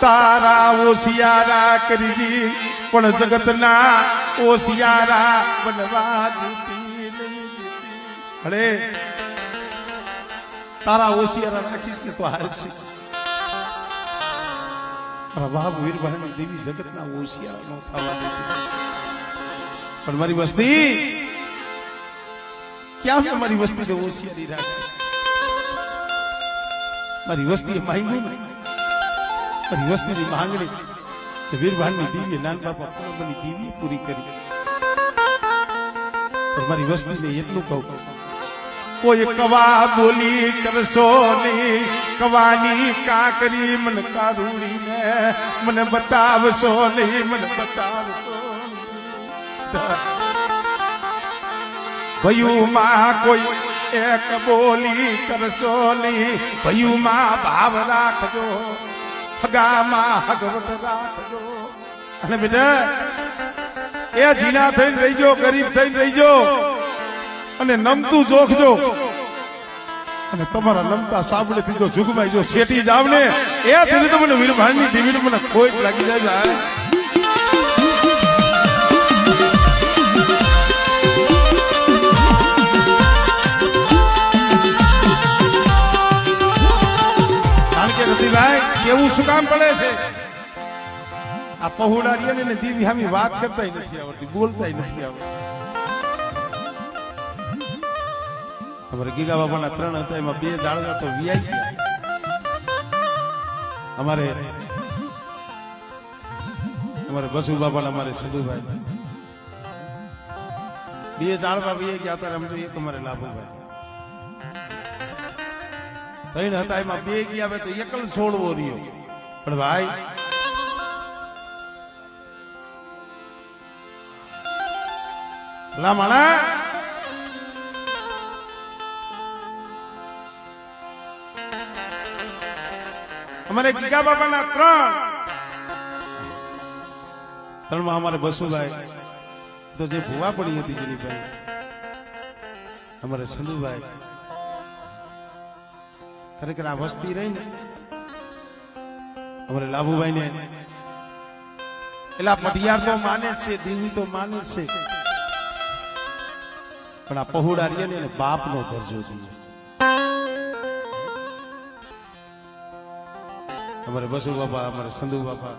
તારા ઓશિયારા કરજી પણ જગતના ઓશિયારા બનવા દીધી નહીં. અરે તારા ઓશિયારા રાખીશ કે તો હારશે. બાપ વીરભાઈ દેવી જગતના ઓશિયારા નો થવા દીધી. પણ મારી વસ્તી ક્યાં મેં મારી વસ્તી હોશિયારી રાખી. મારી વસ્તીએ માંગ્યું ને મારી વસ્તીની માંગણી કે વીરભાનની દીવી નાન બાપા પરમની દીવી પૂરી કરી. પણ મારી વસ્તીને એટલું કહું કોઈ કવા બોલી કરશો નહીં. કવાની કાકરી મને કારુડીને મને બતાવશો નહીં. મને બતાવશો ભયુમાં કોઈ એક બોલી કરશો નહીં. ભયુમાં ભાવ રાખજો. હગામાં હગવટ રાખજો. અને બેટા એ જીના થઈને રહીજો. ગરીબ થઈને રહીજો અને નમતું જોખજો. અને તમારા નમતા સાંભળેથી જો જુગમાઈ જો શેઠી જાવ ને એ ધીરે તો મને વીરભાનની દીવીને મને ખોટ લાગી જાય. કેવું શું કામ પડે છે? આ પહોળા ને દીવી હામી વાત કરતા નથી આવડતી, બોલતા નથી આવડતી. અમારે ગીગા બાબાના 3 હતા, એમાં 2 જાળવા તો વિયાઈ ગયા. અમારે બસુ બાબાના અમારે સદુભાઈ 2 જાળવા વિયાઈ ગયા હતા. અમે એક અમારે લાભુભાઈ 3 હતા, એમાં 2 ગયા તો એકલ છોડવો રહ્યો. પણ ભાઈ લામાણા અમારે ગીગા બાબાના 3 માં અમારે બસુભાઈ તો જે ભૂવા પડી હતી જેની ભાઈ અમારે સંધુભાઈ ખરેખર આ વસ્તી રહી ને અમારે લાભુભાઈ ને એલા પટિયાર તો માને છે, દીવી તો માને છે, પણ આ પહોળા રહ્યા ને બાપ નો દરજ્જો જોઈએ. અમારે બસુ બાપા, અમારે સંધુ બાપા